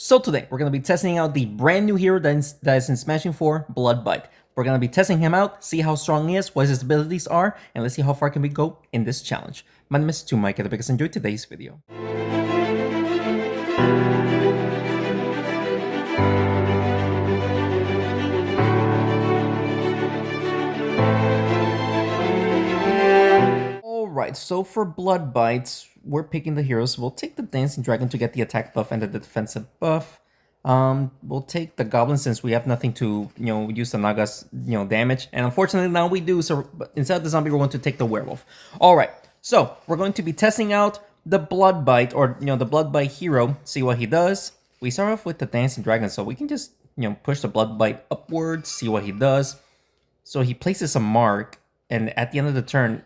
So today, we're going to be testing out the brand new hero that is in Smashing 4, Bloodbite. We're going to be testing him out, see how strong he is, what his abilities are, and let's see how far can we go in this challenge. My name is Mike, and I hope you guys enjoyed today's video. Alright, so for Bloodbites, we're picking the heroes. We'll take the Dancing Dragon to get the attack buff and the defensive buff. We'll take the Goblin since we have nothing to, use the Naga's, damage. And unfortunately now we do, so instead of the zombie, we're going to take the werewolf. Alright, so we're going to be testing out the Bloodbite, or, the Bloodbite hero, see what he does. We start off with the Dancing Dragon, so we can just, push the Bloodbite upwards, see what he does. So he places a mark, and at the end of the turn,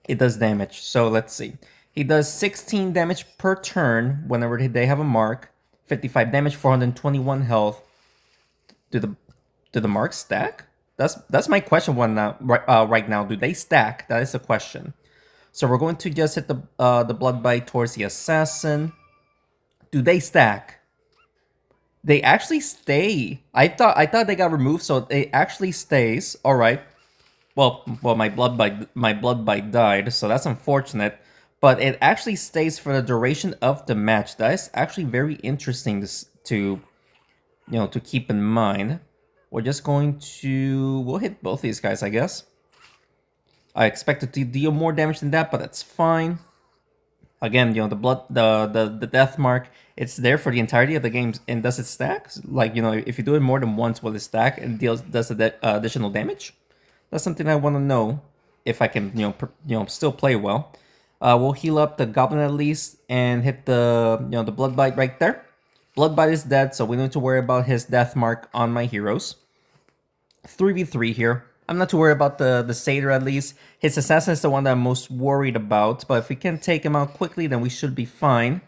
it does damage. So let's see. He does 16 damage per turn whenever they have a mark. 55 damage, 421 health. Do the marks stack? That's my question right now. Do they stack? That is the question. So we're going to just hit the Bloodbite towards the assassin. Do they stack? They actually stay. I thought they got removed, so it actually stays. All right. Well, my Bloodbite died, so that's unfortunate. But it actually stays for the duration of the match. That is actually very interesting to keep in mind. We're just going to we'll hit both these guys, I guess. I expected to deal more damage than that, but that's fine. Again, the death mark, it's there for the entirety of the game. And does it stack? Like, if you do it more than once, will it stack and does additional damage? That's something I want to know if I can, still play well. We'll heal up the Goblin at least and hit the Bloodbite right there. Bloodbite is dead, so we don't need to worry about his death mark on my heroes. 3v3 here. I'm not too worried about the Satyr at least. His assassin is the one that I'm most worried about, but if we can take him out quickly, then we should be fine.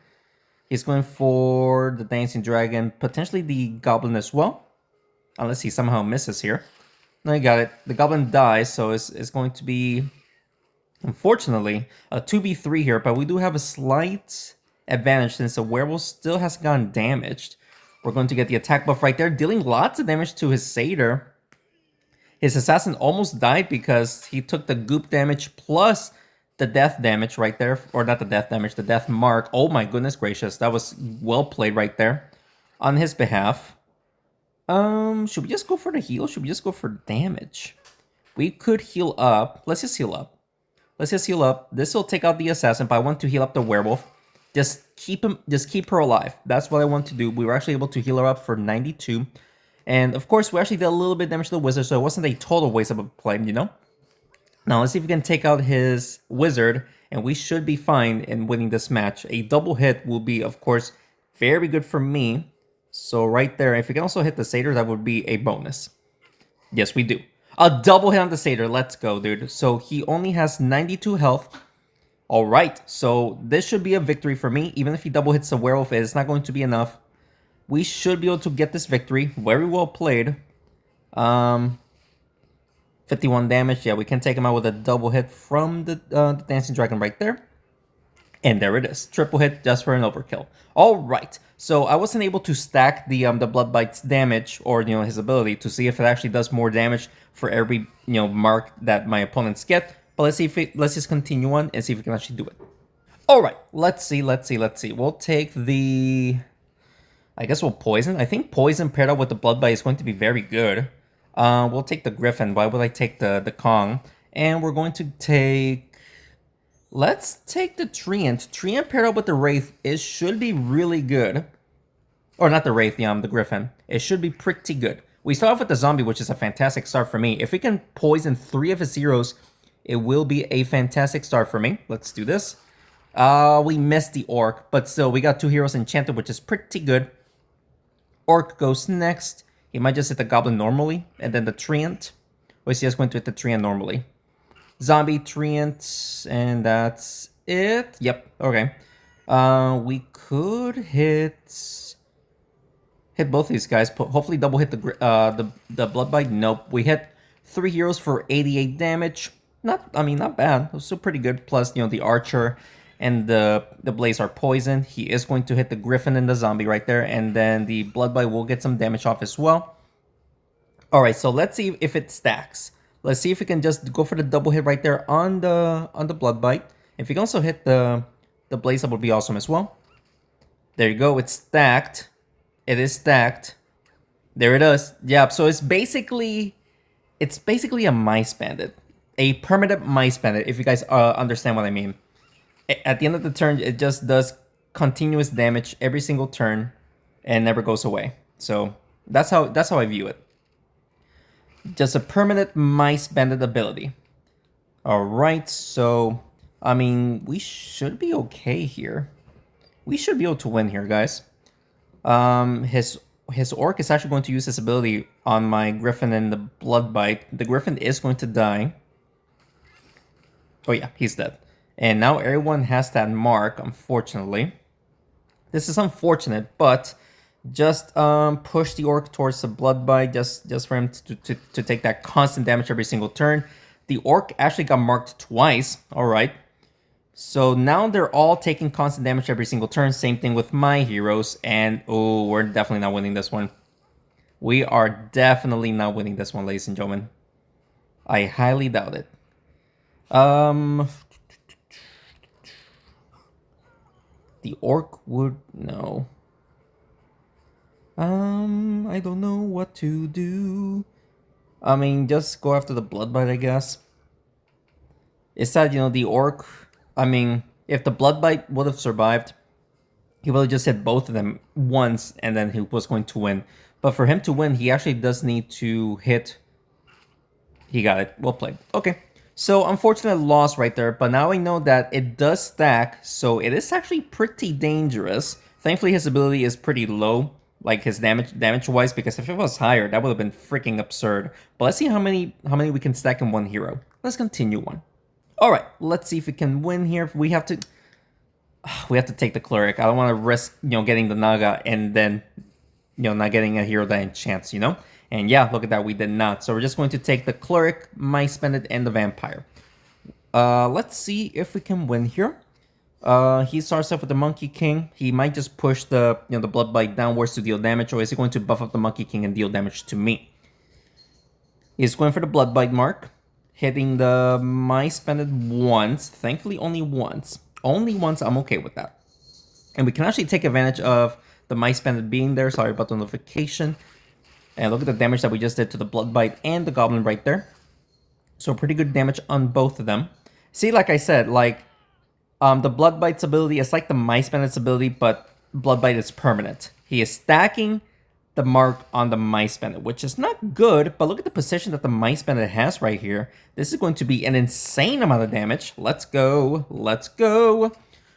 He's going for the Dancing Dragon, potentially the Goblin as well, unless he somehow misses here. No, you got it. The Goblin dies, so it's going to be, unfortunately, a 2v3 here, but we do have a slight advantage since the werewolf still hasn't gotten damaged. We're going to get the attack buff right there, dealing lots of damage to his Satyr. His assassin almost died because he took the goop damage plus the death damage right there. Or not the death damage, the death mark. Oh my goodness gracious, that was well played right there on his behalf. Should we just go for the heal? Should we just go for damage? We could heal up. Let's just heal up. This will take out the assassin, but I want to heal up the werewolf. Just keep her alive. That's what I want to do. We were actually able to heal her up for 92. And of course, we actually did a little bit of damage to the wizard, so it wasn't a total waste of a play, Now, let's see if we can take out his wizard, and we should be fine in winning this match. A double hit will be, of course, very good for me. So right there, if we can also hit the Satyr, that would be a bonus. Yes, we do. A double hit on the Satyr. Let's go, dude. So he only has 92 health. All right. So this should be a victory for me. Even if he double hits the werewolf, it's not going to be enough. We should be able to get this victory. Very well played. 51 damage. Yeah, we can take him out with a double hit from the Dancing Dragon right there. And there it is. Triple hit just for an overkill. All right. So I wasn't able to stack the Bloodbite's damage or, his ability to see if it actually does more damage for every, mark that my opponents get. But let's see let's just continue on and see if we can actually do it. All right. Let's see. We'll take the, I guess we'll poison. I think poison paired up with the Bloodbite is going to be very good. We'll take the Griffin. Why would I take the Kong? And we're going to take, let's take the Treant. Treant paired up with the Wraith, it should be really good. Or not the Wraith, the Griffin. It should be pretty good. We start off with the Zombie, which is a fantastic start for me. If we can poison 3 of his heroes, it will be a fantastic start for me. Let's do this. We missed the Orc, but still, we got 2 heroes enchanted, which is pretty good. Orc goes next. He might just hit the Goblin normally, and then the Treant. Or is he just going to hit the Treant normally? Zombie, Treant, and that's it. Yep, okay. We could hit both these guys. Hopefully double hit the Bloodbite. Nope. We hit 3 heroes for 88 damage. Not bad. It was still pretty good. Plus, the Archer and the blades are poison, he is going to hit the griffin and the zombie right there, and then the bloodbite will get some damage off as well. All right, so let's see if it stacks. Let's see if we can just go for the double hit right there on the bloodbite. If you can also hit the blaze, that would be awesome as well. There you go. It's stacked. It is stacked. There it is. Yeah. So it's basically a mice bandit, a permanent mice bandit. If you guys understand what I mean. At the end of the turn, it just does continuous damage every single turn, and never goes away. So that's how I view it. Just a permanent mice bandit ability. Alright, so I mean we should be okay here. We should be able to win here, guys. His orc is actually going to use his ability on my griffin and the bloodbite. The griffin is going to die. Oh yeah, he's dead. And now everyone has that mark, unfortunately. This is unfortunate, but just push the orc towards the bloodbite, just for him to take that constant damage every single turn. The orc actually got marked twice. All right. So now they're all taking constant damage every single turn. Same thing with my heroes. And oh, we're definitely not winning this one. We are definitely not winning this one, ladies and gentlemen. I highly doubt it. The orc would no. I don't know what to do. I mean, just go after the bloodbite, I guess. It's that, you know, the orc, I mean, if the bloodbite would have survived, he would have just hit both of them once, and then he was going to win. But for him to win, he actually does need to hit. He got it. Well played. Okay. So, unfortunate loss right there, but now I know that it does stack, so it is actually pretty dangerous. Thankfully, his ability is pretty low, like his damage-wise, because if it was higher, that would have been freaking absurd. But let's see how many we can stack in one hero. Let's continue on. All right, let's see if we can win here. We have to take the cleric. I don't want to risk, you know, getting the Naga and then, you know, not getting a hero that enchants, you know. And yeah, look at that, we did not. So we're just going to take the cleric, mice bandit, and the vampire. Let's see if we can win here. He starts off with the Monkey King. He might just push the bloodbite downwards to deal damage, or is he going to buff up the Monkey King and deal damage to me? He's going for the bloodbite mark, hitting the mice bandit once. Thankfully, only once. Only once. I'm okay with that. And we can actually take advantage of the mice bandit being there. Sorry about the notification. And look at the damage that we just did to the bloodbite and the goblin right there. So pretty good damage on both of them. See, like I said, like the bloodbite's ability is like the mice bandit's ability, but bloodbite is permanent. He is stacking the mark on the mice bandit, which is not good, but look at the position that the mice bandit has right here. This is going to be an insane amount of damage. Let's go. Let's go.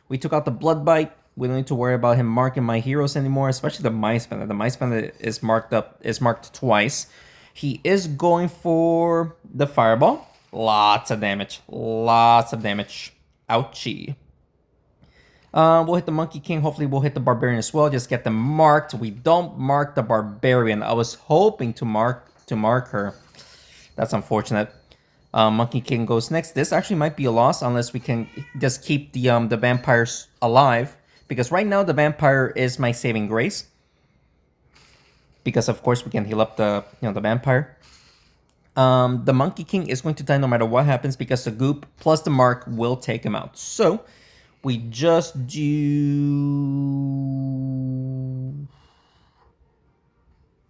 We took out the bloodbite. We don't need to worry about him marking my heroes anymore, especially the mice bandit. The mice bandit is marked twice. He is going for the fireball. Lots of damage. Lots of damage. Ouchie. We'll hit the Monkey King. Hopefully we'll hit the Barbarian as well. Just get them marked. We don't mark the Barbarian. I was hoping to mark her. That's unfortunate. Monkey King goes next. This actually might be a loss unless we can just keep the vampires alive. Because right now the vampire is my saving grace. Because of course we can heal up the vampire. The Monkey King is going to die no matter what happens because the goop plus the mark will take him out. So we just do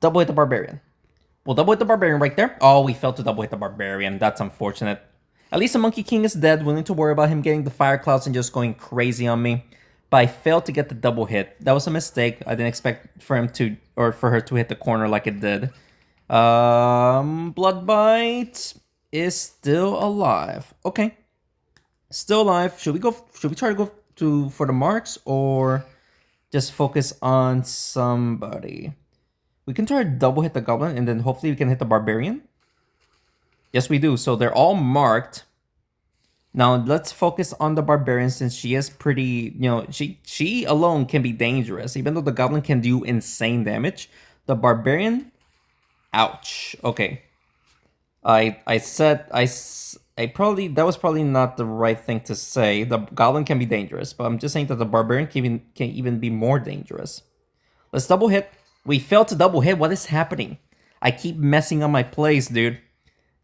double hit the Barbarian. We'll double hit the Barbarian right there. Oh, we failed to double hit the Barbarian. That's unfortunate. At least the Monkey King is dead. We don't need to worry about him getting the fire clouds and just going crazy on me. But I failed to get the double hit. That was a mistake. I didn't expect for him to, or for her to hit the corner like it did. Bloodbite is still alive. Okay. Still alive. Should we try to go for the marks or just focus on somebody? We can try to double hit the goblin and then hopefully we can hit the barbarian. Yes, we do. So they're all marked. Now let's focus on the barbarian since she is pretty, she alone can be dangerous. Even though the goblin can do insane damage, the barbarian, ouch. Okay. I said That was probably not the right thing to say. The goblin can be dangerous, but I'm just saying that the barbarian can even be more dangerous. Let's double hit. We failed to double hit. What is happening? I keep messing up my plays, dude.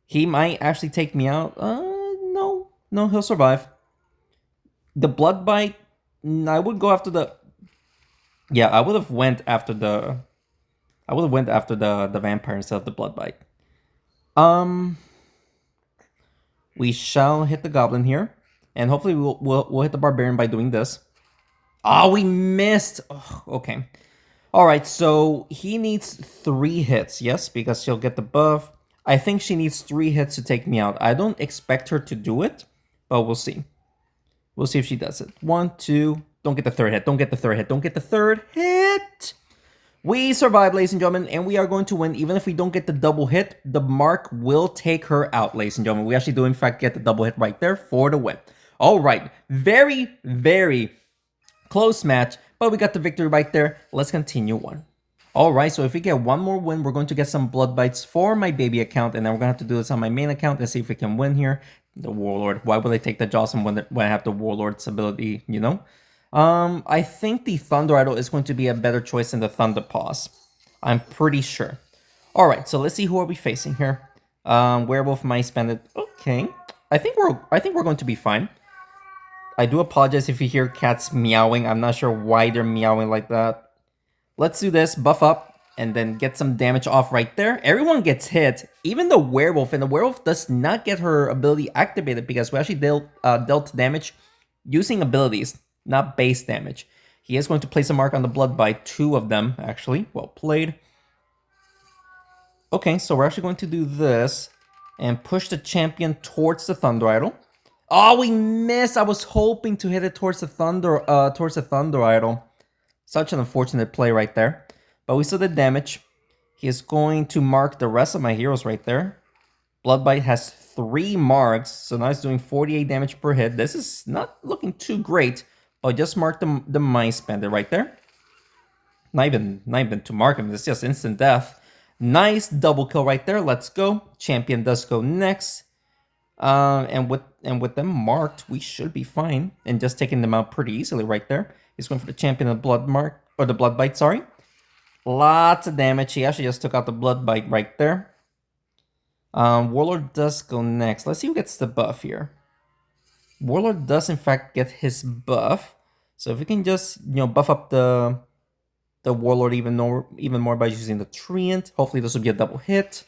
He might actually take me out. No. No, he'll survive. The blood bite. I would go after the. Yeah, I would have went after the. I would have went after the vampire instead of the blood bite. We shall hit the goblin here, and hopefully we'll hit the barbarian by doing this. Oh, we missed. Oh, okay. All right, so he needs 3 hits, yes, because she'll get the buff. I think she needs 3 hits to take me out. I don't expect her to do it, but we'll see. We'll see if she does it. 1, 2. Don't get the 3rd hit. Don't get the 3rd hit. Don't get the 3rd hit. We survive, ladies and gentlemen, and we are going to win. Even if we don't get the double hit, the mark will take her out, ladies and gentlemen. We actually do, in fact, get the double hit right there for the win. All right. Very, very close match, but we got the victory right there. Let's continue on. All right, so if we get one more win, we're going to get some blood bites for my baby account, and then we're going to have to do this on my main account and see if we can win here. The Warlord. Why would I take the Jocelyn when I have the Warlord's ability, you know? I think the Thunder Idol is going to be a better choice than the Thunder Paws. I'm pretty sure. All right, so let's see who are we facing here. Werewolf, Mice Bandit. Okay, I think we're going to be fine. I do apologize if you hear cats meowing. I'm not sure why they're meowing like that. Let's do this, buff up, and then get some damage off right there. Everyone gets hit, even the werewolf, and the werewolf does not get her ability activated because we actually dealt damage using abilities, not base damage. He is going to place a mark on the blood by 2 of them, actually. Well played. Okay, so we're actually going to do this and push the champion towards the Thunder Idol. Oh, we missed. I was hoping to hit it towards the Thunder Idol. Such an unfortunate play right there. But we still did damage. He is going to mark the rest of my heroes right there. Bloodbite has 3 marks, so now he's doing 48 damage per hit. This is not looking too great, but just mark the Mice Bandit right there. Not even to mark him, it's just instant death. Nice double kill right there. Let's go. Champion does go next. And with them marked, we should be fine. And just taking them out pretty easily right there. He's going for the champion of blood mark, or the blood bite, sorry. Lots of damage. He actually just took out the blood bite right there. Warlord does go next. Let's see who gets the buff here. Warlord does in fact get his buff. So if we can just, you know, buff up the Warlord even more by using the Treant. Hopefully this will be a double hit.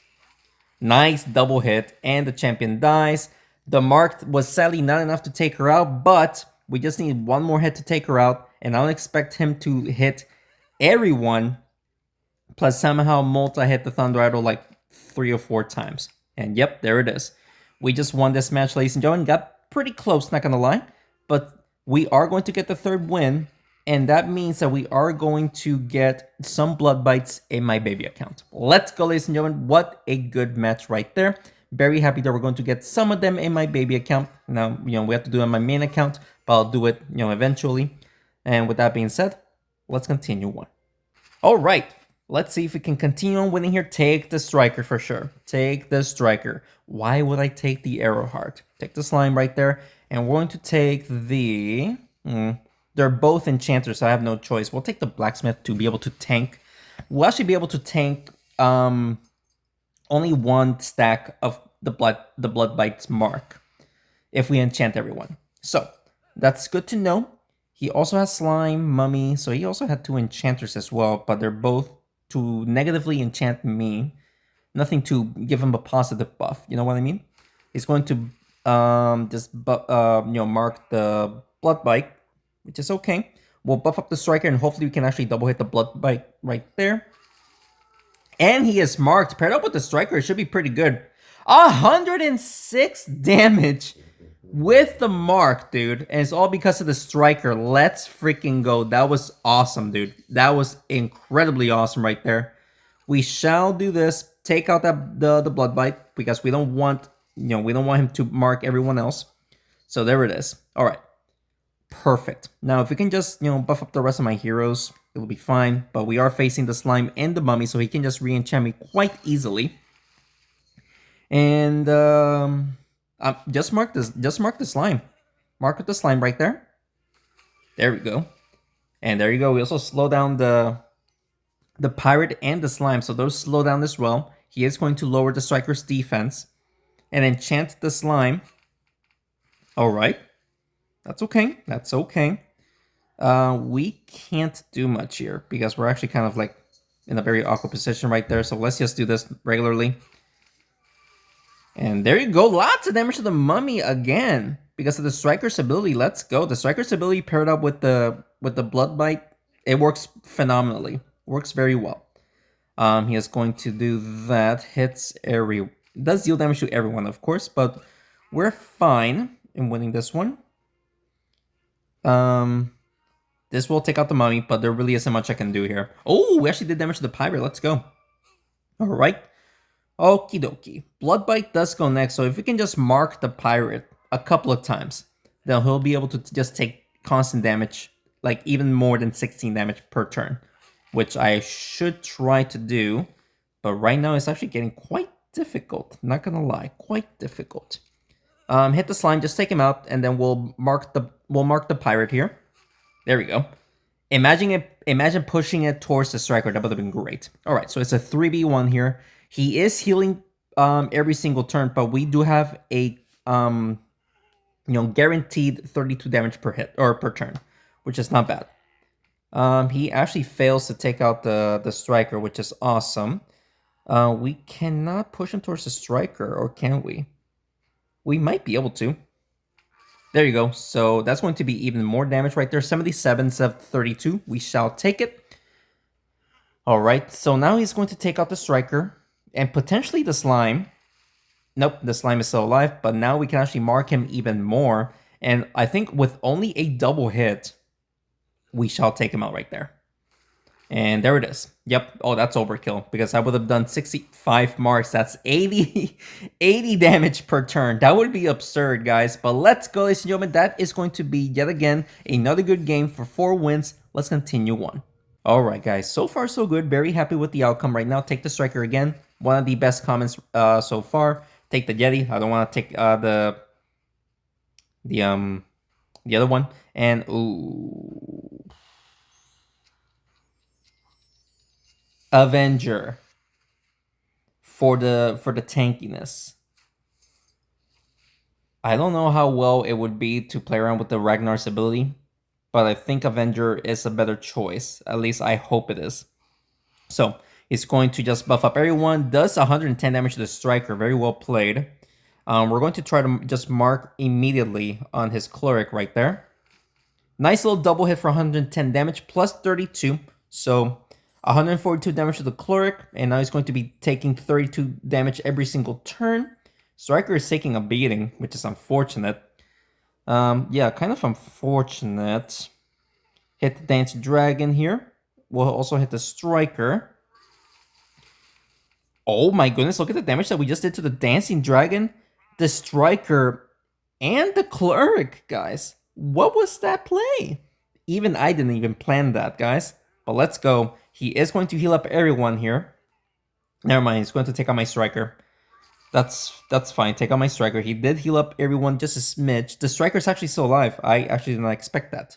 Nice double hit, and the champion dies. The mark was sadly not enough to take her out, but we just need one more hit to take her out, and I don't expect him to hit everyone, plus somehow multi-hit the Thunder Idol like 3 or 4 times. And yep, there it is. We just won this match, ladies and gentlemen. Got pretty close, not gonna lie, but we are going to get the 3rd win, and that means that we are going to get some blood bites in my baby account. Let's go, ladies and gentlemen. What a good match right there. Very happy that we're going to get some of them in my baby account. Now, you know, we have to do it on my main account, but I'll do it, you know, eventually. And with that being said, let's continue on. All right, let's see if we can continue on winning here. Take the Striker for sure. Take the Striker. Why would I take the Arrowheart? Take the Slime right there. And we're going to take the... They're both enchanters, so I have no choice. We'll take the blacksmith to be able to tank. We'll actually be able to tank only 1 stack of the blood bites mark if we enchant everyone. So that's good to know. He also has slime, mummy, so he also had 2 enchanters as well, but they're both to negatively enchant me. Nothing to give him a positive buff. You know what I mean? He's going to just mark the blood bite, which is okay. We'll buff up the Striker, and hopefully we can actually double hit the blood bite right there. And he is marked. Paired up with the Striker, it should be pretty good. 106 damage with the mark, dude. And it's all because of the Striker. Let's freaking go. That was awesome, dude. That was incredibly awesome right there. We shall do this. Take out the blood bite because we don't want, you know, we don't want him to mark everyone else. So there it is. All right. Perfect. Now, if we can just, you know, buff up the rest of my heroes, it'll be fine. But we are facing the slime and the mummy, so he can just re-enchant me quite easily. And Just mark this. Just mark the slime. Mark with the slime right there. There we go. And there you go. We also slow down the pirate and the slime, so those slow down as well. He is going to lower the striker's defense and enchant the slime. All right, that's okay. That's okay. We can't do much here because we're actually kind of like in a very awkward position right there. So let's just do this regularly. And there you go. Lots of damage to the mummy again because of the striker's ability. Let's go. The striker's ability paired up with the Bloodbite, it works phenomenally. Works very well. He is going to do that. Hits every... Does deal damage to everyone, of course, but we're fine in winning this one. This will take out the mummy, but there really isn't much I can do here. Oh, we actually did damage to the pirate. Let's go. All right. Okie dokie. Bloodbite does go next, so if we can just mark the pirate a couple of times, then he'll be able to just take constant damage, like even more than 16 damage per turn, which I should try to do, but right now it's actually getting quite difficult. Not gonna lie, quite difficult. Hit the slime, just take him out, and then we'll mark the pirate here. There we go. Imagine pushing it towards the striker. That would have been great. All right, so it's a 3v1 here. He is healing every single turn, but we do have a guaranteed 32 damage per hit or per turn, which is not bad. He actually fails to take out the striker, which is awesome. We cannot push him towards the striker, or can we? We might be able to. There you go. So that's going to be even more damage right there. 77 instead of 32. We shall take it. All right. So now he's going to take out the striker and potentially the slime. Nope, the slime is still alive, but now we can actually mark him even more. And I think with only a double hit, we shall take him out right there. And there it is. Yep. Oh, that's overkill because I would have done 65 marks. That's 80 damage per turn. That would be absurd, guys. But let's go, ladies and gentlemen. That is going to be yet again another good game for 4 wins. Let's continue on. All right, guys. So far, so good. Very happy with the outcome right now. Take the striker again. One of the best comments so far. Take the Yeti. I don't want to take the other one. And ooh. Avenger for the tankiness. I don't know how well it would be to play around with the Ragnar's ability, but I think Avenger is a better choice. At least I hope it is. So he's going to just buff up everyone. Does 110 damage to the striker. Very well played. We're going to try to just mark immediately on his cleric right there. Nice little double hit for 110 damage plus 32. So 142 damage to the cleric, and now he's going to be taking 32 damage every single turn. Striker is taking a beating, which is unfortunate. Yeah, kind of unfortunate. Hit the Dance Dragon here. We'll also hit the Striker. Oh my goodness, look at the damage that we just did to the Dancing Dragon, the Striker, and the Cleric, guys. What was that play? Even I didn't even plan that, guys. But let's go. He is going to heal up everyone here. Never mind, he's going to take out my Striker. That's fine. Take out my Striker. He did heal up everyone just a smidge. The Striker's actually still alive. I actually did not expect that.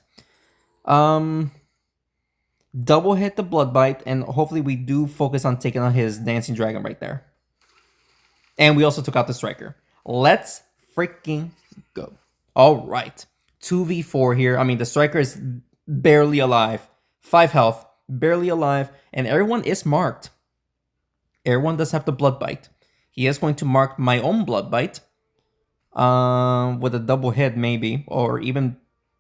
Double hit the Bloodbite, and hopefully we do focus on taking out his Dancing Dragon right there. And we also took out the Striker. Let's freaking go. All right. 2v4 here. I mean, the Striker is barely alive. 5 health. Barely alive. And everyone is marked. Everyone does have the Bloodbite. He is going to mark my own Bloodbite. With a double hit, maybe. Or even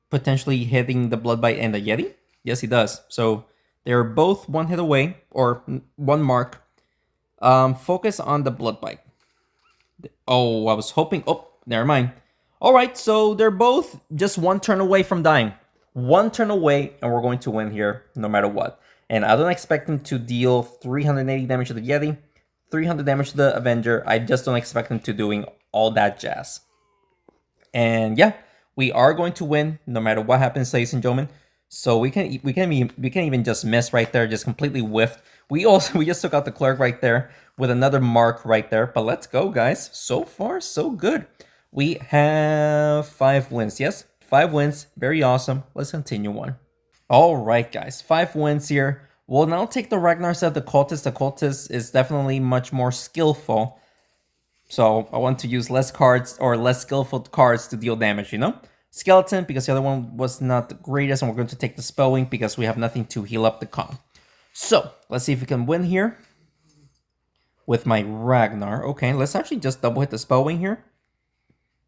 potentially hitting the Bloodbite and the Yeti. Yes, he does. So they're both 1 hit away. Or 1 mark. Focus on the Bloodbite. Oh, I was hoping... Oh, never mind. Alright, so they're both just 1 turn away from dying. 1 turn away, and we're going to win here, no matter what. And I don't expect him to deal 380 damage to the Yeti, 300 damage to the Avenger. I just don't expect him to doing all that jazz. And yeah, we are going to win, no matter what happens, ladies and gentlemen. So we can even just miss right there, just completely whiffed. We just took out the clerk right there with another mark right there. But let's go, guys. So far, so good. We have 5 wins. Yes, 5 wins. Very awesome. Let's continue on. All right, guys. 5 wins here. We'll now take the Ragnar set of the Cultist. The Cultist is definitely much more skillful. So I want to use less cards or less skillful cards to deal damage, you know? Skeleton, because the other one was not the greatest, and we're going to take the Spellwing because we have nothing to heal up the con. So, let's see if we can win here with my Ragnar. Okay, let's actually just double hit the Spellwing here.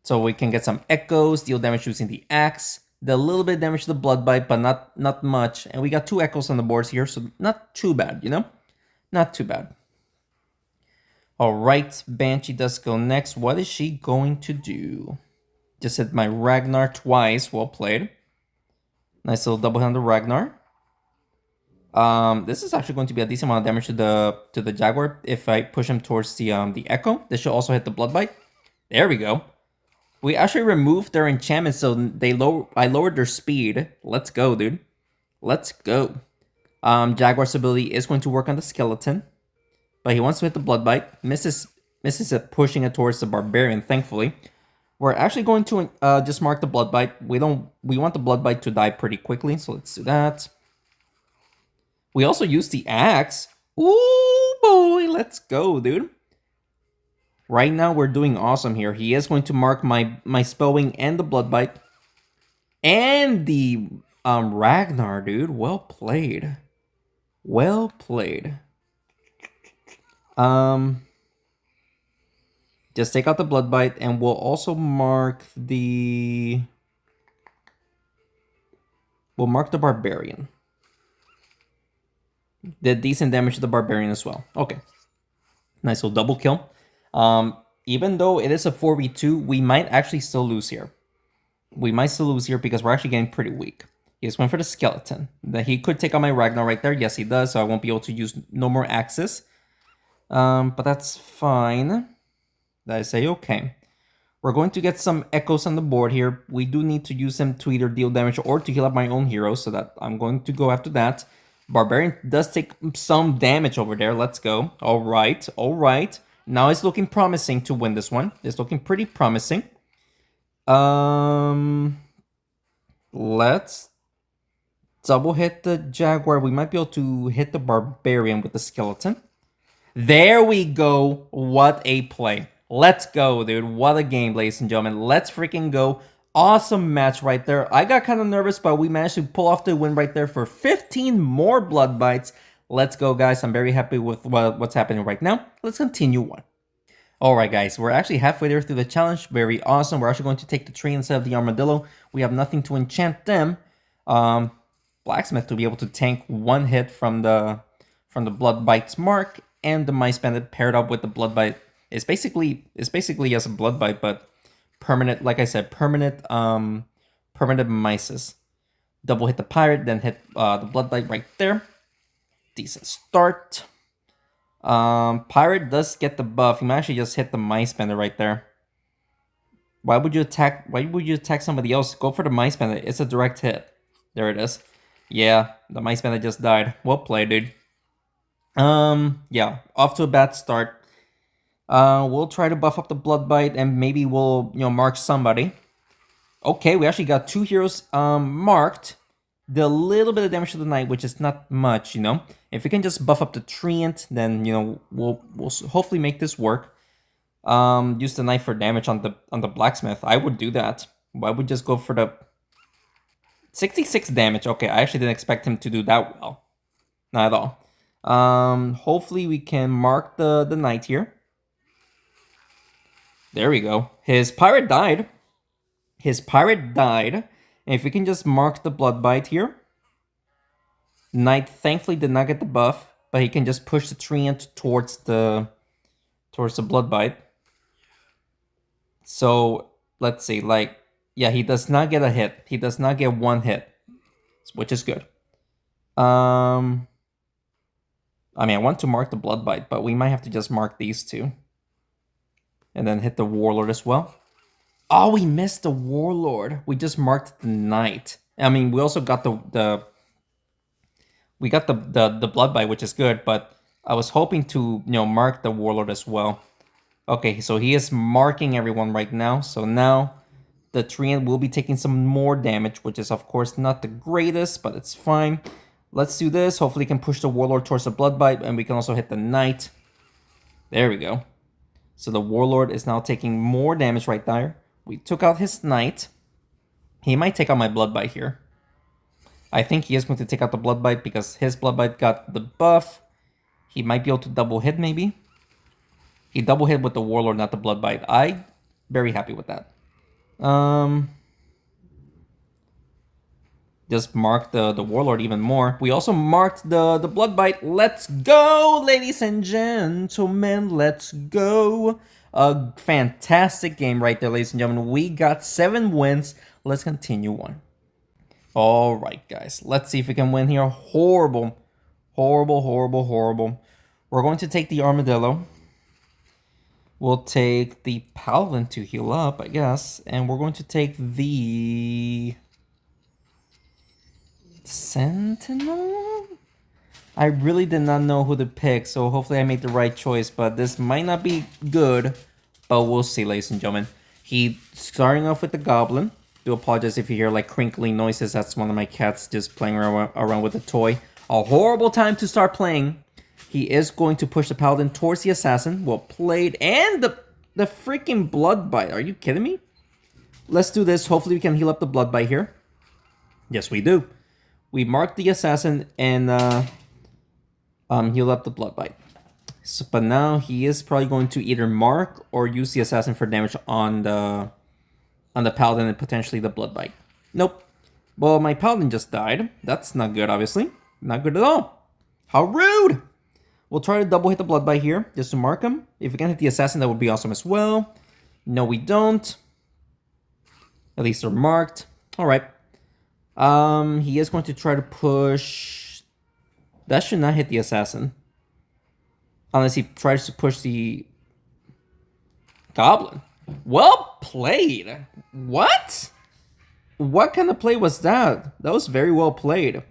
So we can get some echoes, deal damage using the axe, the little bit of damage to the Bloodbite, but not much. And we got 2 echoes on the boards here, so not too bad, you know? Not too bad. Alright, Banshee does go next. What is she going to do? Just hit my Ragnar twice. Well played. Nice little double hit on the Ragnar. This is actually going to be a decent amount of damage to the Jaguar if I push him towards the Echo. This should also hit the Bloodbite. There we go. We actually removed their enchantment, so I lowered their speed. Let's go, dude. Let's go. Jaguar's ability is going to work on the Skeleton, but he wants to hit the Bloodbite. Misses it, pushing it towards the Barbarian, thankfully. We're actually going to just mark the Bloodbite. We want the Bloodbite to die pretty quickly, so let's do that. We also use the axe. Ooh, boy, let's go, dude. Right now, we're doing awesome here. He is going to mark my Spellwing and the Bloodbite. And the Ragnar, dude. Well played. Well played. Just take out the Bloodbite, and we'll also mark the... We'll mark the Barbarian. Did decent damage to the Barbarian as well. Okay. Nice little double kill. Even though it is a 4v2, we might actually still lose here. We might still lose here because we're actually getting pretty weak. He just went for the Skeleton. He could take out my Ragnar right there. Yes, he does, so I won't be able to use no more axes. But that's fine. I say okay. We're going to get some echoes on the board here. We do need to use them to either deal damage or to heal up my own hero, so that I'm going to go after that. Barbarian does take some damage over there. Let's go. All right, all right. Now it's looking promising to win this one. It's looking pretty promising. Let's double hit the Jaguar. We might be able to hit the Barbarian with the Skeleton. There we go. What a play. Let's go, dude. What a game, ladies and gentlemen. Let's freaking go. Awesome match right there. I got kind of nervous, but we managed to pull off the win right there for 15 more blood bites. Let's go, guys. I'm very happy with what's happening right now. Let's continue on. Alright, guys. We're actually halfway there through the challenge. Very awesome. We're actually going to take the tree instead of the armadillo. We have nothing to enchant them. Blacksmith to be able to tank one hit from the Bloodbite's mark, and the Mice Bandit paired up with the Bloodbite. It's basically as a Bloodbite, but permanent, like I said, permanent mices. Double hit the pirate, then hit the Bloodbite right there. Decent start. Pirate does get the buff. He might actually just hit the Mice Bandit right there. Why would you attack somebody else? Go for the Mice Bandit. It's a direct hit. There it is. Yeah, the Mice Bandit just died. Well played, dude. Yeah, off to a bad start. We'll try to buff up the Bloodbite, and maybe we'll, mark somebody. Okay, we actually got 2 heroes marked. The little bit of damage to the knight, which is not much, If we can just buff up the treant, then, we'll hopefully make this work. Use the knight for damage on the blacksmith. I would do that. I would just go for the 66 damage. Okay, I actually didn't expect him to do that well. Not at all. Hopefully we can mark the knight here. There we go. His pirate died. And if we can just mark the Bloodbite here. Knight thankfully did not get the buff, but he can just push the treant towards the Bloodbite. So let's see, yeah, he does not get a hit. He does not get one hit, which is good. I want to mark the Bloodbite, but we might have to just mark these two. And then hit the Warlord as well. Oh, we missed the Warlord. We just marked the Knight. We also got the Bloodbite, which is good, but I was hoping to, mark the Warlord as well. Okay, so he is marking everyone right now. So now the Treant will be taking some more damage, which is of course not the greatest, but it's fine. Let's do this. Hopefully, we can push the Warlord towards the Bloodbite, and we can also hit the Knight. There we go. So the Warlord is now taking more damage right there. We took out his Knight. He might take out my Bloodbite here. I think he is going to take out the Bloodbite because his Bloodbite got the buff. He might be able to double hit maybe. He double hit with the Warlord, not the Bloodbite. I'm very happy with that. Just marked the Warlord even more. We also marked the Bloodbite. Let's go, ladies and gentlemen. Let's go. A fantastic game right there, ladies and gentlemen. We got 7 wins. Let's continue on. All right, guys. Let's see if we can win here. Horrible. Horrible, horrible, horrible. We're going to take the Armadillo. We'll take the Paladin to heal up, I guess. And we're going to take the Sentinel? I really did not know who to pick, so hopefully I made the right choice. But this might not be good, but we'll see, ladies and gentlemen. He starting off with the Goblin. Do apologize if you hear like crinkling noises. That's one of my cats just playing around with a toy. A horrible time to start playing. He is going to push the Paladin towards the Assassin. Well played. And the freaking Bloodbite. Are you kidding me? Let's do this. Hopefully we can heal up the Bloodbite here. Yes, we do. We marked the Assassin and heal up the Bloodbite. So, but now he is probably going to either mark or use the Assassin for damage on the Paladin and potentially the Bloodbite. Nope. Well, my Paladin just died. That's not good, obviously. Not good at all. How rude! We'll try to double hit the Bloodbite here, just to mark him. If we can hit the Assassin, that would be awesome as well. No, we don't. At least they're marked. Alright. He is going to try to push... That should not hit the Assassin. Unless he tries to push the Goblin. Well played. What? What kind of play was that? That was very well played.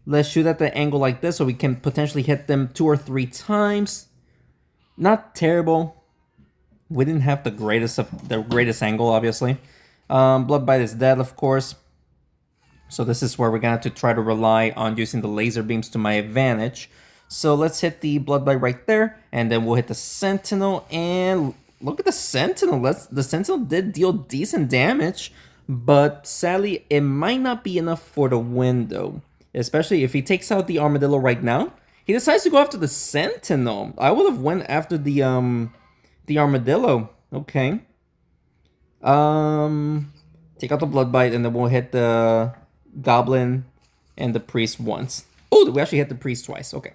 Let's shoot at the angle like this so we can potentially hit them 2 or 3 times. Not terrible. We didn't have the greatest angle, obviously. Bloodbite is dead, of course. So this is where we're going to have to try to rely on using the laser beams to my advantage. So let's hit the Bloodbite right there, and then we'll hit the Sentinel, and look at the Sentinel. The Sentinel did deal decent damage, but sadly, it might not be enough for the win, though. Especially if he takes out the Armadillo right now. He decides to go after the Sentinel. I would have went after the Armadillo. Okay. Take out the Bloodbite, and then we'll hit the Goblin and the Priest once. Oh, we actually hit the Priest twice. Okay.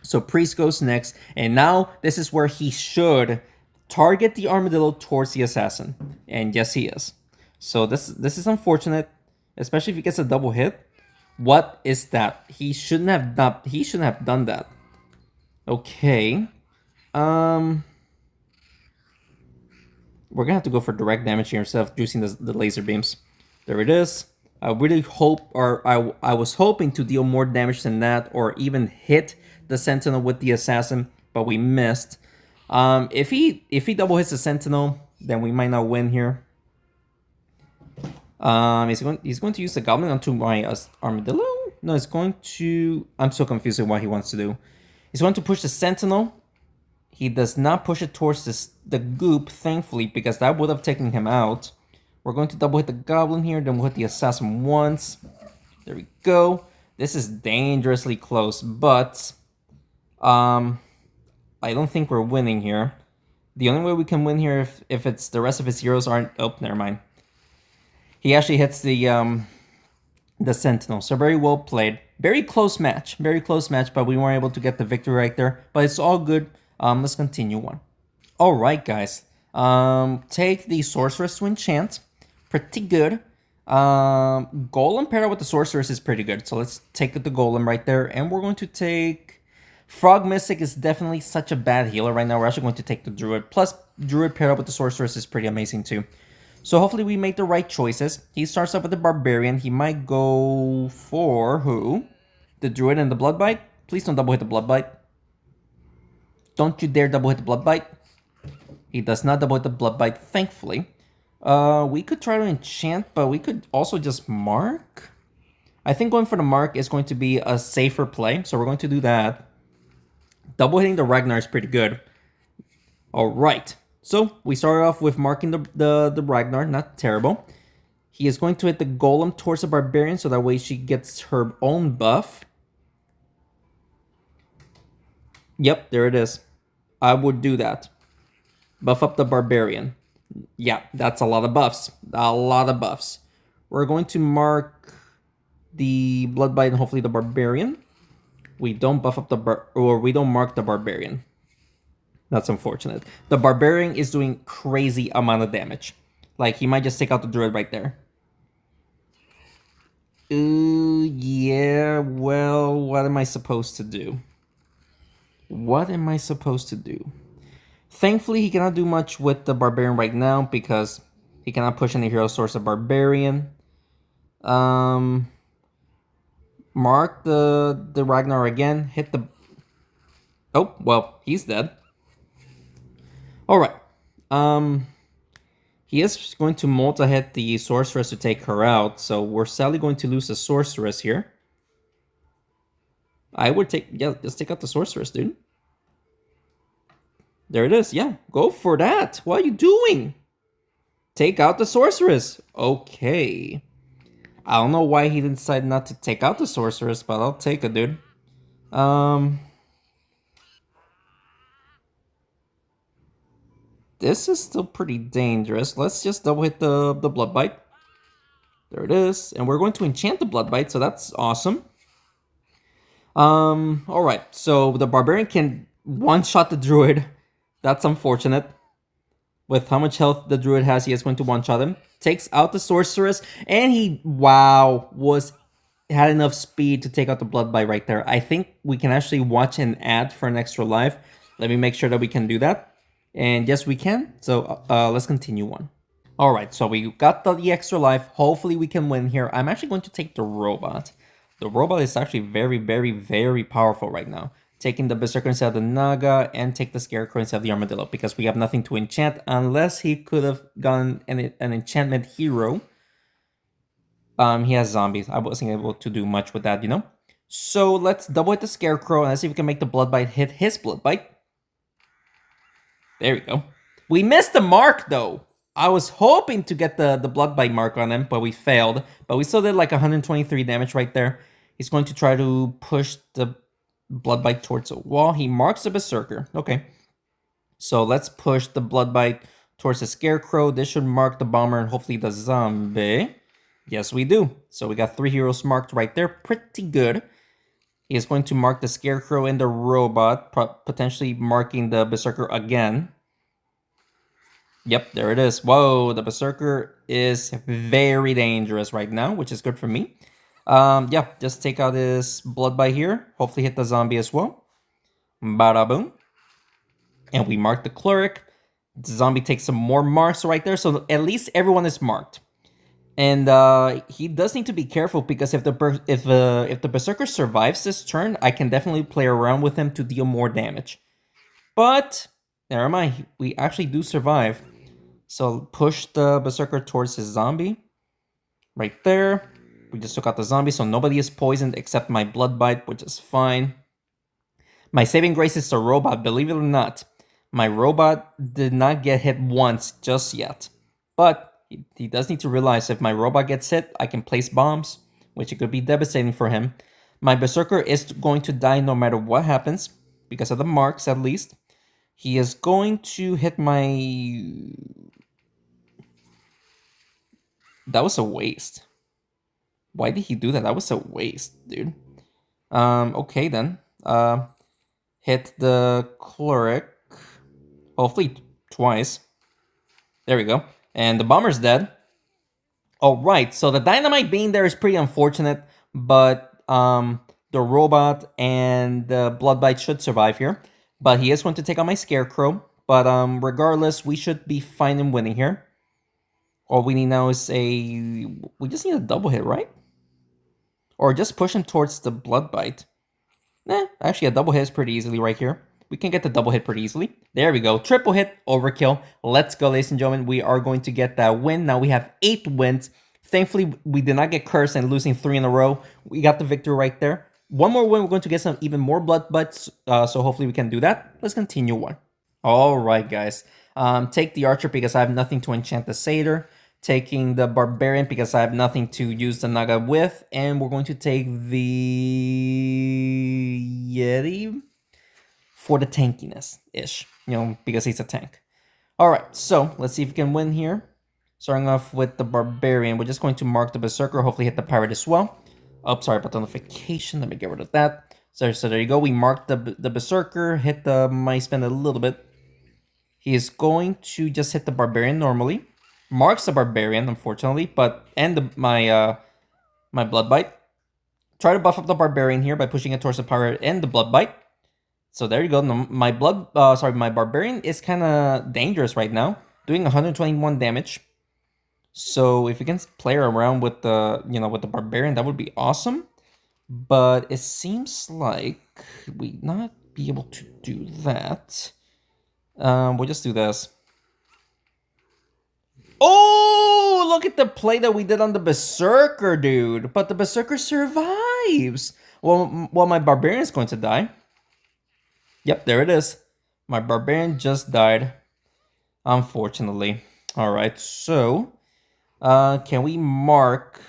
So Priest goes next, and now this is where he should target the Armadillo towards the Assassin. And yes, he is. So this is unfortunate, especially if he gets a double hit. What is that? He shouldn't have done that. Okay. We're gonna have to go for direct damage here instead of using the laser beams. There it is. I really hope, or I was hoping to deal more damage than that, or even hit the Sentinel with the Assassin, but we missed. If he double hits the Sentinel, then we might not win here. He's going to use the Goblin onto my Armadillo? No, he's going to... I'm so confused with what he wants to do. He's going to push the Sentinel. He does not push it towards the Goop, thankfully, because that would have taken him out. We're going to double hit the Goblin here, then we'll hit the Assassin once. There we go. This is dangerously close, but... I don't think we're winning here. The only way we can win here if it's the rest of his heroes aren't... Oh, never mind. He actually hits the Sentinel. So very well played. Very close match. Very close match, but we weren't able to get the victory right there. But it's all good. Let's continue on. Alright, guys. Take the Sorceress to enchant. Pretty good. Golem paired with the Sorceress is pretty good. So let's take the Golem right there. And we're going to take... Frog Mystic is definitely such a bad healer right now. We're actually going to take the Druid. Plus, Druid paired up with the Sorceress is pretty amazing too. So hopefully we make the right choices. He starts off with the Barbarian. He might go for who? The Druid and the Bloodbite? Please don't double hit the Bloodbite. Don't you dare double hit the Bloodbite. He does not avoid the Bloodbite, thankfully. We could try to enchant, but we could also just mark. I think going for the mark is going to be a safer play, so we're going to do that. Double hitting the Ragnar is pretty good. All right. So we started off with marking the Ragnar, not terrible. He is going to hit the Golem towards the Barbarian, so that way she gets her own buff. Yep, there it is. I would do that. Buff up the Barbarian. Yeah, that's a lot of buffs. A lot of buffs. We're going to mark the Bloodbite and hopefully the Barbarian. We don't buff up or we don't mark the Barbarian. That's unfortunate. The Barbarian is doing crazy amount of damage. Like, he might just take out the Druid right there. Yeah, well, what am I supposed to do? What am I supposed to do? Thankfully, he cannot do much with the Barbarian right now because he cannot push any hero source of Barbarian. Mark the Ragnar again. Hit the... Oh, well, he's dead. Alright. He is going to multi-hit the Sorceress to take her out, so we're sadly going to lose the Sorceress here. I would take... Yeah, just take out the Sorceress, dude. There it is. Yeah, go for that. What are you doing? Take out the Sorceress. Okay. I don't know why he decided not to take out the Sorceress, but I'll take it, dude. This is still pretty dangerous. Let's just double hit the Bloodbite. There it is. And we're going to enchant the Bloodbite, so that's awesome. Alright. So the Barbarian can one-shot the Druid. That's unfortunate. With how much health the Druid has, he is going to one-shot him. Takes out the Sorceress, and he, wow, had enough speed to take out the Bloodbite right there. I think we can actually watch an ad for an extra life. Let me make sure that we can do that. And yes, we can. So let's continue on. All right, so we got the extra life. Hopefully we can win here. I'm actually going to take the robot. The robot is actually very, very, very powerful right now. Taking the Berserker instead of the Naga and take the Scarecrow instead of the Armadillo because we have nothing to enchant unless he could have gotten an enchantment hero. He has zombies. I wasn't able to do much with that, you know? So let's double hit the Scarecrow and let's see if we can make the Bloodbite hit his Bloodbite. There we go. We missed the mark, though. I was hoping to get the Bloodbite mark on him, but we failed. But we still did like 123 damage right there. He's going to try to push the Bloodbite towards a wall. He marks the Berserker. Okay. So let's push the Bloodbite towards the Scarecrow. This should mark the Bomber and hopefully the Zombie. Yes, we do. So we got 3 heroes marked right there. Pretty good. He is going to mark the Scarecrow and the Robot, potentially marking the Berserker again. Yep, there it is. Whoa, the Berserker is very dangerous right now, which is good for me. Yeah, just take out this Bloodbite here. Hopefully hit the zombie as well. Bada boom. And we mark the Cleric. The zombie takes some more marks right there, so at least everyone is marked. And he does need to be careful because if the Berserker survives this turn, I can definitely play around with him to deal more damage. But never mind, we actually do survive. So push the Berserker towards his zombie. Right there. We just took out the zombie, so nobody is poisoned except my Bloodbite, which is fine. My saving grace is the robot, believe it or not. My robot did not get hit once just yet. But he does need to realize if my robot gets hit, I can place bombs, which it could be devastating for him. My Berserker is going to die no matter what happens, because of the marks at least. He is going to hit my... That was a waste. Why did he do that? That was a waste, dude. Okay then. Hit the Cleric. Hopefully twice. There we go. And the Bomber's dead. Alright, so the Dynamite being there is pretty unfortunate, but the Robot and the Bloodbite should survive here. But he is going to take on my Scarecrow. But regardless, we should be fine in winning here. All we need now is we just need a double hit, right? Or just push him towards the Bloodbite. Actually, a double hit is pretty easily right here. We can get the double hit pretty easily. There we go. Triple hit, overkill. Let's go, ladies and gentlemen. We are going to get that win. Now we have 8 wins. Thankfully, we did not get cursed and losing 3 in a row. We got the victory right there. One more win, we're going to get some even more blood butts. So hopefully we can do that. Let's continue on. All right, guys. Take the archer because I have nothing to enchant the satyr. Taking the barbarian because I have nothing to use the naga with. And we're going to take the yeti for the tankiness-ish, because he's a tank. All right, so let's see if we can win here. Starting off with the barbarian, we're just going to mark the berserker, hopefully hit the pirate as well. Oh, sorry about the notification. Let me get rid of that. So there you go. We marked the berserker, hit the mice bend a little bit. He is going to just hit the barbarian normally. Marks the barbarian, unfortunately, but my bloodbite. Try to buff up the barbarian here by pushing it towards the pirate and the bloodbite. So there you go. My my barbarian is kind of dangerous right now, doing 121 damage. So if you can play around with the with the barbarian, that would be awesome. But it seems like we not be able to do that. We'll just do this. Oh, look at the play that we did on the berserker, dude. But the berserker survives. Well, my barbarian is going to die. Yep, there it is. My barbarian just died, unfortunately. All right, so can we mark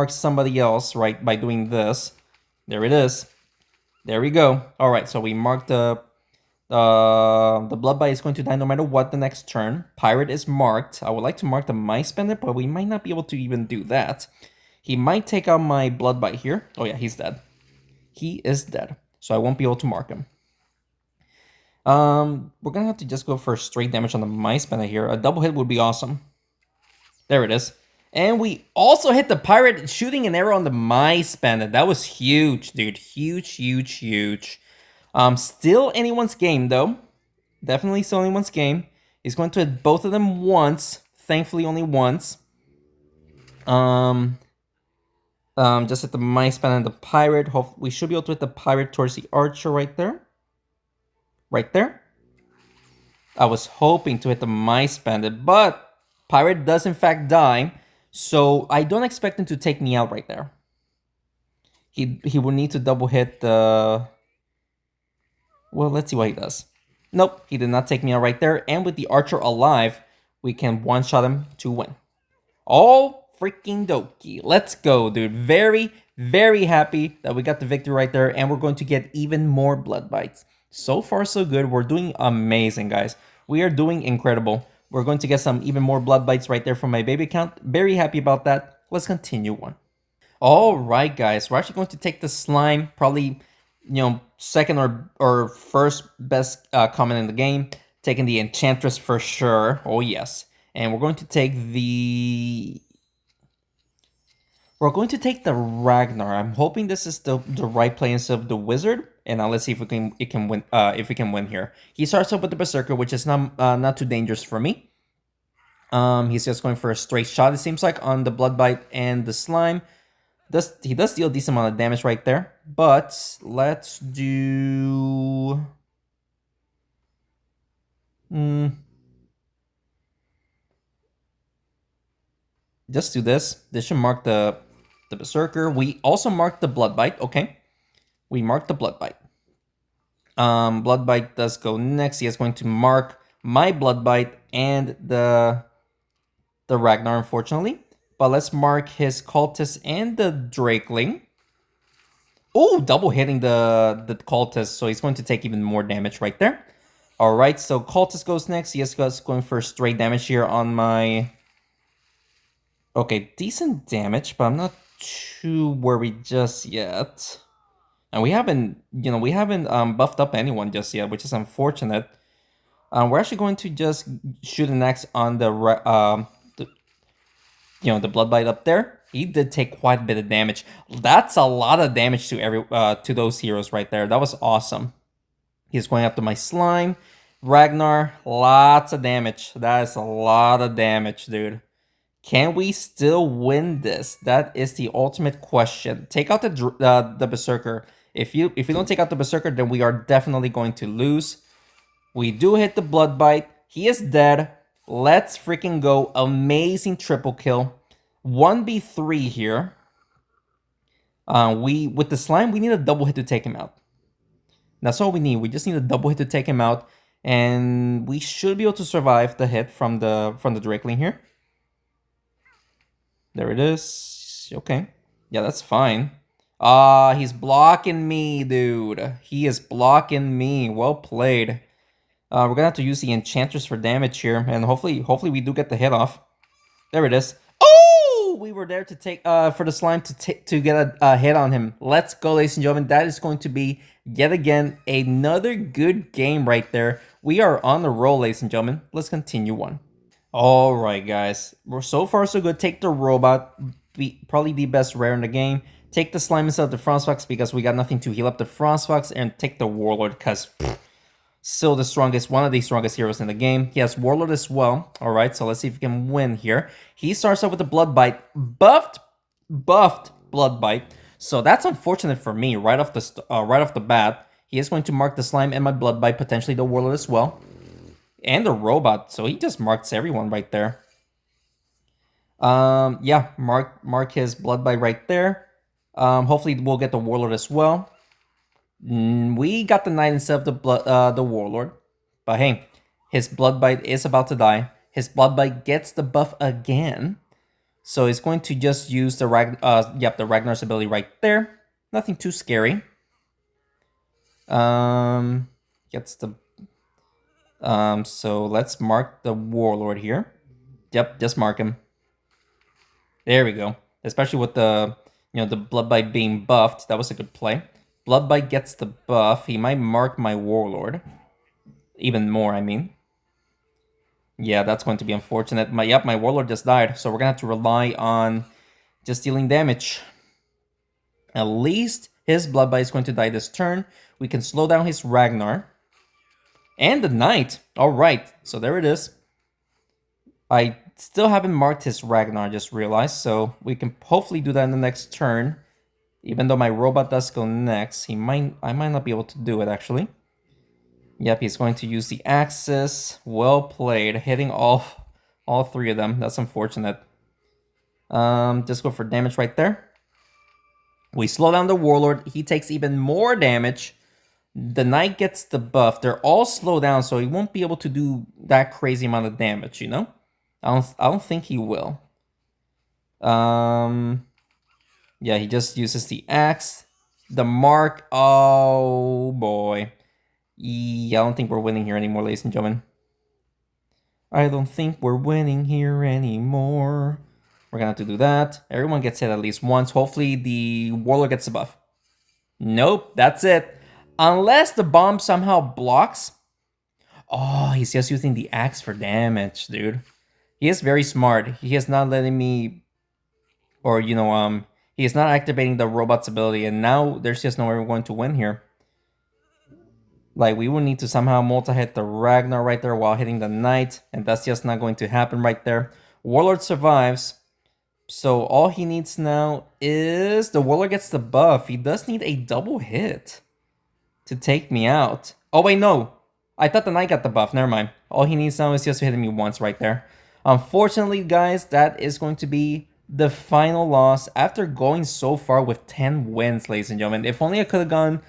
somebody else right by doing this? There it is. There we go. All right, so we marked the Bloodbite is going to die no matter what the next turn. Pirate is marked. I would like to mark the Mice Bandit, but we might not be able to even do that. He might take out my Bloodbite here. Oh yeah, he's dead. He is dead, so I won't be able to mark him. We're gonna have to just go for straight damage on the Mice Bandit here. A double hit would be awesome. There it is. And we also hit the pirate shooting an arrow on the Mice Bandit. That was huge, dude. Huge, huge, huge. Still anyone's game, though. Definitely still anyone's game. He's going to hit both of them once. Thankfully, only once. Just hit the Mice Bandit and the pirate. We should be able to hit the pirate towards the archer right there. Right there. I was hoping to hit the Mice Bandit, but pirate does in fact die. So I don't expect him to take me out right there. He will need to double hit the... Well, let's see what he does. Nope, he did not take me out right there. And with the archer alive, we can one-shot him to win. All freaking dokie. Let's go, dude. Very, very happy that we got the victory right there. And we're going to get even more blood bites. So far, so good. We're doing amazing, guys. We are doing incredible. We're going to get some even more blood bites right there from my baby account. Very happy about that. Let's continue on. All right, guys. We're actually going to take the slime. Probably, second or first best comment in the game. Taking the enchantress for sure. Oh, yes. And we're going to take the... We're going to take the Ragnar. I'm hoping this is the right play instead of the wizard. And now let's see if we can win. If we can win here. He starts up with the berserker, which is not too dangerous for me. He's just going for a straight shot. It seems like on the bloodbite and the slime. He does deal a decent amount of damage right there. But let's do... Just do this. This should mark the berserker. We also marked the bloodbite. Okay. We marked the bloodbite. Bloodbite does go next. He is going to mark my bloodbite and the Ragnar, unfortunately. But let's mark his cultist and the Drakeling. Oh, double hitting the cultist. So he's going to take even more damage right there. All right, so cultist goes next. He is going for straight damage here on my... Okay, decent damage, but I'm not too worried just yet. And we haven't buffed up anyone just yet, which is unfortunate. We're actually going to just shoot an axe on the bloodbite up there. He did take quite a bit of damage. That's a lot of damage to those heroes right there. That was awesome. He's going after my slime. Ragnar, lots of damage. That is a lot of damage, dude. Can we still win this? That is the ultimate question. Take out the berserker. If you don't take out the Berserker, then we are definitely going to lose. We do hit the Bloodbite. He is dead. Let's freaking go. Amazing triple kill. 1v3 here. With the slime, we need a double hit to take him out. That's all we need. We just need a double hit to take him out. And we should be able to survive the hit from the Drakeling here. There it is. Okay. Yeah, that's fine. He's blocking me, dude. He is blocking me. Well played. We're gonna have to use the enchanters for damage here, and hopefully we do get the hit off. There it is. Oh, we were there to take for the slime to get a hit on him. Let's go, ladies and gentlemen. That is going to be yet again another good game right there. We are on the roll, ladies and gentlemen. Let's continue on. All right, guys. We're so far so good. Take the robot, probably the best rare in the game. Take the slime instead of the Frostfox because we got nothing to heal up the Frostfox, and take the Warlord because still the strongest, one of the strongest heroes in the game. He has Warlord as well. All right, so let's see if we can win here. He starts off with the Bloodbite, buffed Bloodbite. So that's unfortunate for me right off the bat. He is going to mark the slime and my Bloodbite, potentially the Warlord as well, and the robot. So he just marks everyone right there. Yeah, mark his Bloodbite right there. Hopefully we'll get the Warlord as well. We got the Knight instead of the Warlord. But hey, his Bloodbite is about to die. His Bloodbite gets the buff again. So he's going to just use the Ragnar's ability right there. Nothing too scary. Gets the so let's mark the Warlord here. Yep, just mark him. There we go. Especially with the the Bloodbite being buffed. That was a good play. Bloodbite gets the buff. He might mark my Warlord. Even more, I mean. Yeah, that's going to be unfortunate. My Warlord just died, so we're going to have to rely on just dealing damage. At least his Bloodbite is going to die this turn. We can slow down his Ragnar. And the Knight. Alright, so there it is. I still haven't marked his Ragnar, I just realized, so we can hopefully do that in the next turn. Even though my robot does go next, I might not be able to do it, actually. Yep, he's going to use the Axis. Well played, hitting all three of them. That's unfortunate. Just go for damage right there. We slow down the Warlord. He takes even more damage. The Knight gets the buff. They're all slowed down, so he won't be able to do that crazy amount of damage, you know? I don't think he will. Yeah, he just uses the axe. The mark. Oh, boy. Yeah, I don't think we're winning here anymore, ladies and gentlemen. I don't think we're winning here anymore. We're gonna have to do that. Everyone gets hit at least once. Hopefully the Warlord gets the buff. Nope, that's it. Unless the bomb somehow blocks. Oh, he's just using the axe for damage, dude. He is very smart. He is not letting me... Or, he is not activating the robot's ability. And now there's just no way we're going to win here. Like, we will need to somehow multi-hit the Ragnar right there while hitting the Knight. And that's just not going to happen right there. Warlord survives. So all he needs now is... The Warlord gets the buff. He does need a double hit to take me out. Oh, wait, no. I thought the Knight got the buff. Never mind. All he needs now is just to hit me once right there. Unfortunately, guys, that is going to be the final loss after going so far with 10 wins, ladies and gentlemen. If only I could have gone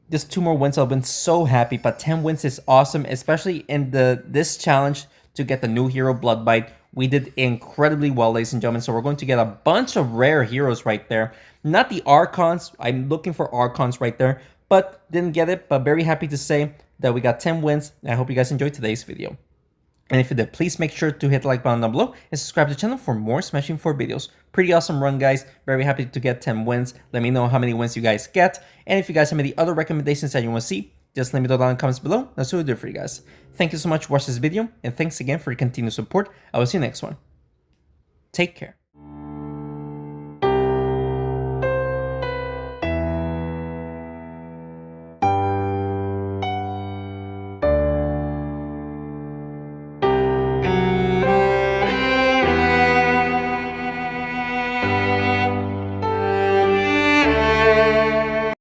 just 2 more wins, I've been so happy. But 10 wins is awesome, especially in this challenge to get the new hero, Bloodbite. We did incredibly well, ladies and gentlemen. So we're going to get a bunch of rare heroes right there. Not the Archons. I'm looking for Archons right there, but didn't get it. But very happy to say that we got 10 wins. I hope you guys enjoyed today's video. And if you did, please make sure to hit the like button down below and subscribe to the channel for more Smashing 4 videos. Pretty awesome run, guys. Very happy to get 10 wins. Let me know how many wins you guys get. And if you guys have any other recommendations that you want to see, just let me know down in the comments below. That's what we'll do for you guys. Thank you so much for watching this video. And thanks again for your continued support. I will see you next one. Take care.